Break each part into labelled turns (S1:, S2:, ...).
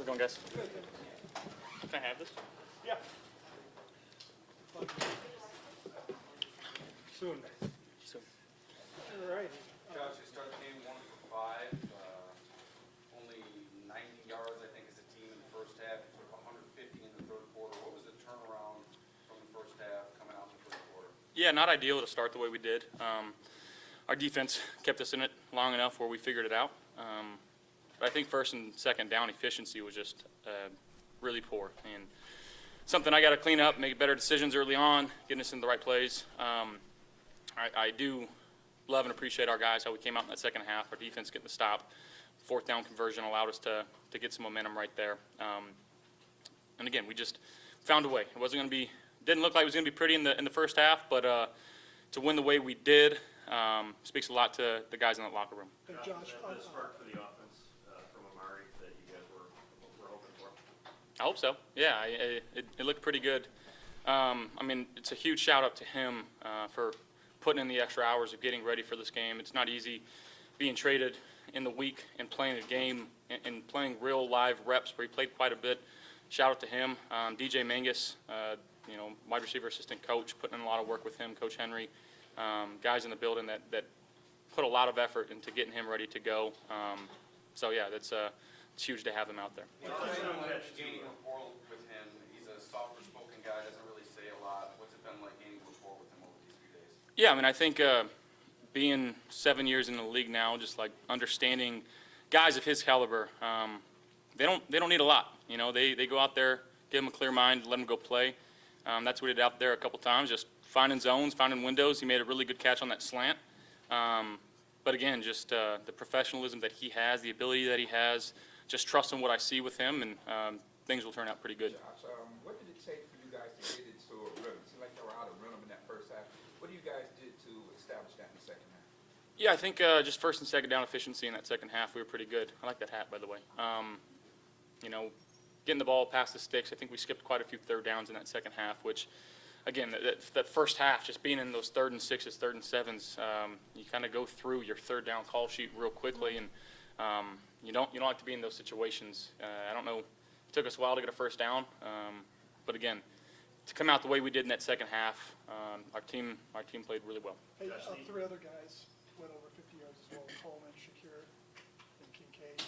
S1: it going, guys? Can I have this?
S2: Yeah. Soon. All right.
S3: Josh, you start the game 1 for 5. Only 90 yards, I think, as a team in the first half. You took 150 in the third quarter. What was the turnaround from the first half coming out in the third quarter?
S1: Yeah, not ideal to start the way we did. Our defense kept us in it long enough where we figured it out. But I think first and second down efficiency was just really poor. And something I got to clean up, make better decisions early on, getting us in the right plays. I do love and appreciate our guys, how we came out in that second half. Our defense getting the stop. Fourth down conversion allowed us to get some momentum right there. And again, we just found a way. It wasn't going to be, didn't look like it was going to be pretty in the first half, but to win the way we did speaks a lot to the guys in that locker room.
S4: Hey, Josh, the spark for the offense from Amari that you guys were hoping for?
S1: I hope so. Yeah, it looked pretty good. I mean, it's a huge shout out to him for putting in the extra hours of getting ready for this game. It's not easy being traded in the week and playing a game and playing real live reps where he played quite a bit. Shout out to him. DJ Mangus, wide receiver assistant coach, putting in a lot of work with him, Coach Henry. Guys in the building that put a lot of effort into getting him ready to go. So yeah, it's huge to have him out there.
S3: Gaining rapport with him, he's a softer spoken guy, doesn't really say a lot. What's it been like gaining rapport with him over these few days?
S1: Yeah, I mean, I think being 7 years in the league now, just like understanding guys of his caliber, they don't need a lot. You know, they go out there, give them a clear mind, let them go play. That's what he did out there a couple times, just finding zones, finding windows. He made a really good catch on that slant. But again, just the professionalism that he has, the ability that he has, just trusting what I see with him, and things will turn out pretty good.
S5: Josh, what did it take for you guys to get into a rhythm? It seemed like they were out of rhythm in that first half. What do you guys did to establish that in the second half?
S1: Yeah, I think just first and second down efficiency in that second half, we were pretty good. I like that hat, by the way. Getting the ball past the sticks, I think we skipped quite a few third downs in that second half, which, again, that first half, just being in those 3rd and 6s, 3rd and 7s, you kind of go through your third down call sheet real quickly, and you don't like to be in those situations. I don't know, it took us a while to get a first down, but again, to come out the way we did in that second half, our team played really well.
S2: Hey, 3 other guys went over 50 yards as well, Coleman, Shakir, and Kincaid.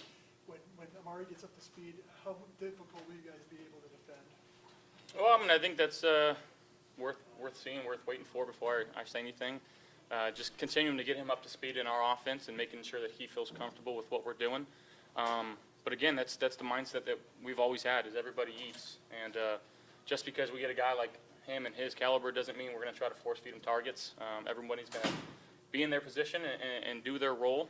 S2: When Amari gets up to speed, how difficult will you guys be able to defend?
S1: Well, I mean, I think that's worth seeing, worth waiting for before I say anything. Just continuing to get him up to speed in our offense and making sure that he feels comfortable with what we're doing. But again, that's the mindset that we've always had, is everybody eats. And just because we get a guy like him and his caliber doesn't mean we're going to try to force feed him targets. Everybody's going to be in their position and do their role.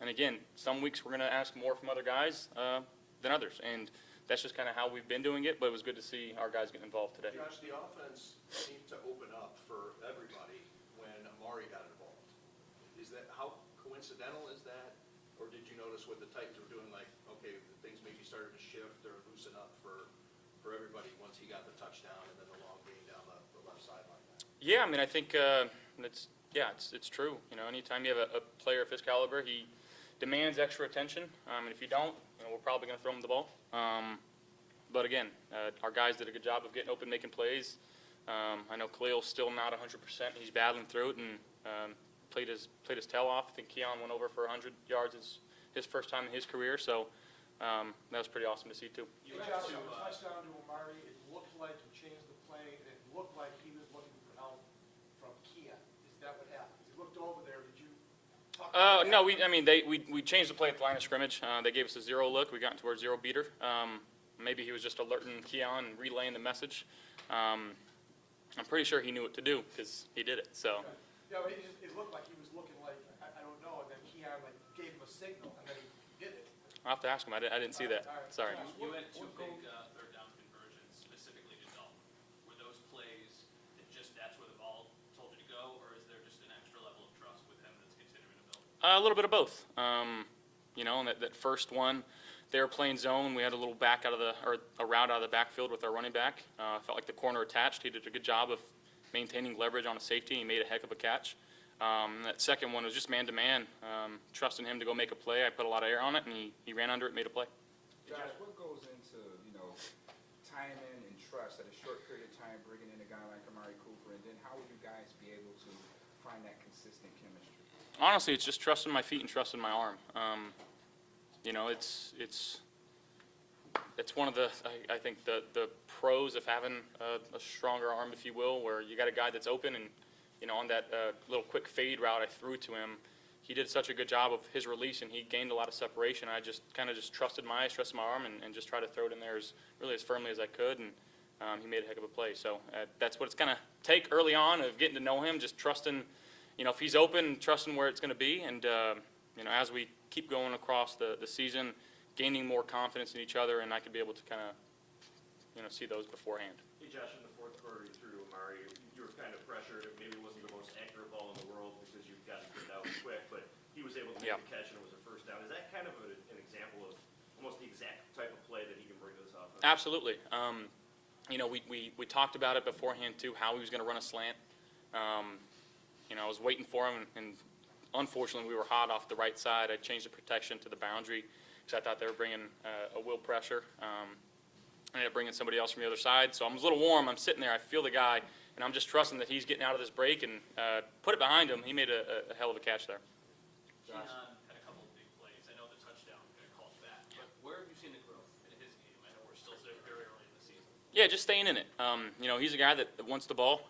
S1: And again, some weeks we're going to ask more from other guys than others. And that's just kind of how we've been doing it, but it was good to see our guys get involved today.
S6: Josh, the offense seemed to open up for everybody when Amari got involved. Is that, how coincidental is that? Or did you notice what the Titans were doing, like, okay, things maybe started to shift or loosen up for everybody once he got the touchdown and then the long gain down the left sideline?
S1: Yeah, I mean, I think it's true. You know, anytime you have a player of his caliber, he demands extra attention. And if you don't, we're probably going to throw him the ball. But again, our guys did a good job of getting open, making plays. I know Khalil's still not 100%. He's battling through it and played his tail off. I think Keon went over for 100 yards his first time in his career. So that was pretty awesome to see too.
S7: You got to touchdown to Amari. It looked like you changed the play, and it looked like he was looking for help from Keon. Is that what happened? He looked over there. Did you talk about
S1: no, we changed the play at the line of scrimmage. They gave us a 0 look. We got into our 0 beater. Maybe he was just alerting Keon and relaying the message. I'm pretty sure he knew what to do because he did it. So.
S7: Okay. Yeah, but it looked like he was looking like, I don't know, and then Keon gave him a signal, and then he did it.
S1: I'll have to ask him. I didn't see that.
S7: All right.
S1: Sorry.
S4: You had 2 big third down conversions specifically to zone. Were those plays that that's where the ball told you to go, or is there just an extra level of trust with him that's continuing to build?
S1: A little bit of both. And that first one, they were playing zone. We had a little back a route out of the backfield with our running back. Felt like the corner attached. He did a good job of maintaining leverage on a safety. He made a heck of a catch. That second one was just man-to-man, trusting him to go make a play. I put a lot of air on it, and he ran under it, made a play.
S5: Josh, what goes into, timing and trust at a short period of time, bringing in a guy like Amari Cooper, and then how will you guys be able to find that consistent chemistry?
S1: Honestly, it's just trusting my feet and trusting my arm. It's one of the, I think, the pros of having a stronger arm, if you will, where you got a guy that's open and, on that little quick fade route I threw to him, he did such a good job of his release, and he gained a lot of separation. I just kind of just trusted my eyes, trusted my arm, and just tried to throw it in there as firmly as I could, and he made a heck of a play. So that's what it's going to take early on of getting to know him, just trusting, if he's open, trusting where it's going to be, and as we keep going across the season, gaining more confidence in each other, and I could be able to kind of, see those beforehand.
S8: Hey Josh, in the fourth quarter you threw Amari, you were kind of pressured, it maybe wasn't the most accurate ball in the world because you've got to get it out quick, but he was able to make the catch and it was a first down. Is that kind of an example of almost the exact type of play that he can bring to this offense?
S1: Absolutely. We talked about it beforehand too, how he was going to run a slant. I was waiting for him, and unfortunately we were hot off the right side. I changed the protection to the boundary because I thought they were bringing a will pressure. I ended up bringing somebody else from the other side, so I'm a little warm. I'm sitting there, I feel the guy, and I'm just trusting that he's getting out of this break and put it behind him. He made a hell of a catch there.
S4: Keon had a couple of big plays. I know the touchdown got called back, but where have you seen the growth in his game? I know we're still very early in the season.
S1: Yeah, just staying in it. He's a guy that wants the ball.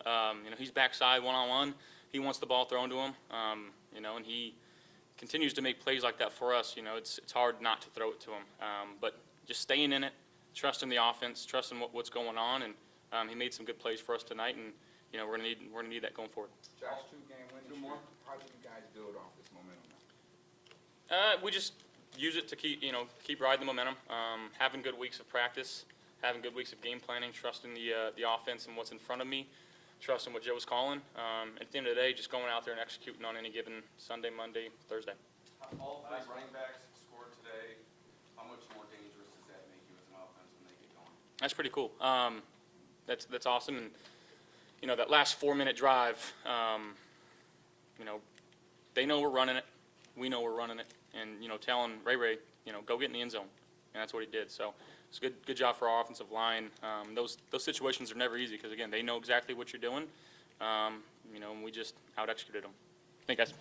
S1: He's backside one-on-one. He wants the ball thrown to him, and he continues to make plays like that for us. It's hard not to throw it to him. But just staying in it, trusting the offense, trusting what's going on, and he made some good plays for us tonight, and we're gonna need that going forward.
S5: Josh, 2-game winning streak. How do you guys build off this momentum now?
S1: We just use it to keep riding the momentum, having good weeks of practice, having good weeks of game planning, trusting the offense and what's in front of me, trusting what Joe's calling. At the end of the day, just going out there and executing on any given Sunday, Monday, Thursday.
S3: All three running backs scored today. How much more dangerous does that make you as an offense when they get going?
S1: That's pretty cool. That's awesome. And, that last 4-minute drive, they know we're running it. We know we're running it. And, telling Ray, go get in the end zone. And that's what he did. So it's a good job for our offensive line. Those situations are never easy because, again, they know exactly what you're doing. And we just out-executed them. Thank you, guys.